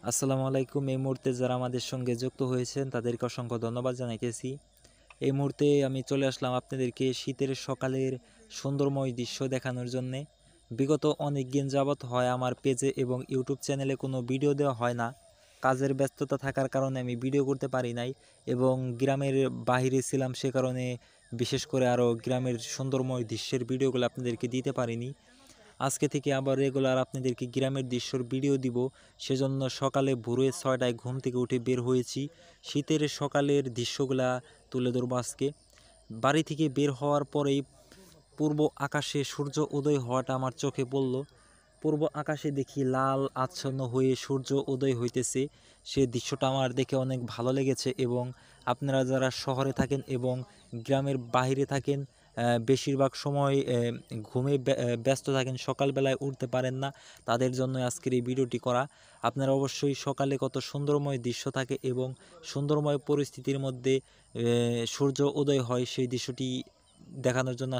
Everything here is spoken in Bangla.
আসসালামু আলাইকুম। এই মুহূর্তে যারা আমাদের সঙ্গে যুক্ত হয়েছেন তাদেরকে অসংখ্য ধন্যবাদ জানাইতেছি। এই মুহূর্তে আমি চলে আসলাম আপনাদেরকে শীতের সকালের সুন্দরময় দৃশ্য দেখানোর জন্যে। বিগত অনেক দিন যাবৎ হয় আমার পেজে এবং ইউটিউব চ্যানেলে কোনো ভিডিও দেওয়া হয় না। কাজের ব্যস্ততা থাকার কারণে আমি ভিডিও করতে পারি নাই এবং গ্রামের বাহিরে ছিলাম, সে কারণে বিশেষ করে আরও গ্রামের সুন্দরময় দৃশ্যের ভিডিওগুলো আপনাদেরকে দিতে পারিনি। আজকে থেকে আবার রেগুলার আপনাদেরকে গ্রামের দৃশ্যর ভিডিও দিব। সেজন্য সকালে ভোরে 6টায় ঘুম থেকে উঠে বের হয়েছি। শীতের সকালের দৃশ্যগুলা তুলে ধরবো আজকে। বাড়ি থেকে বের হওয়ার পরেই পূর্ব আকাশে সূর্য উদয় হওয়াটা আমার চোখে পড়ল। পূর্ব আকাশে দেখি লাল আচ্ছন্ন হয়ে সূর্য উদয় হইতেছে। সে দৃশ্যটা আমার দেখে অনেক ভালো লেগেছে এবং আপনারা যারা শহরে থাকেন এবং গ্রামের বাইরে থাকেন, বেশিরভাগ সময় ঘুমে ব্যস্ত থাকেন, সকালবেলায় উঠতে পারেন না, তাদের জন্য আজকের এই ভিডিওটি করা। আপনারা অবশ্যই সকালে কত সুন্দরময় দৃশ্য থাকে এবং সুন্দরময় পরিস্থিতির মধ্যে সূর্য উদয় হয় সেই দৃশ্যটি দেখানোর জন্য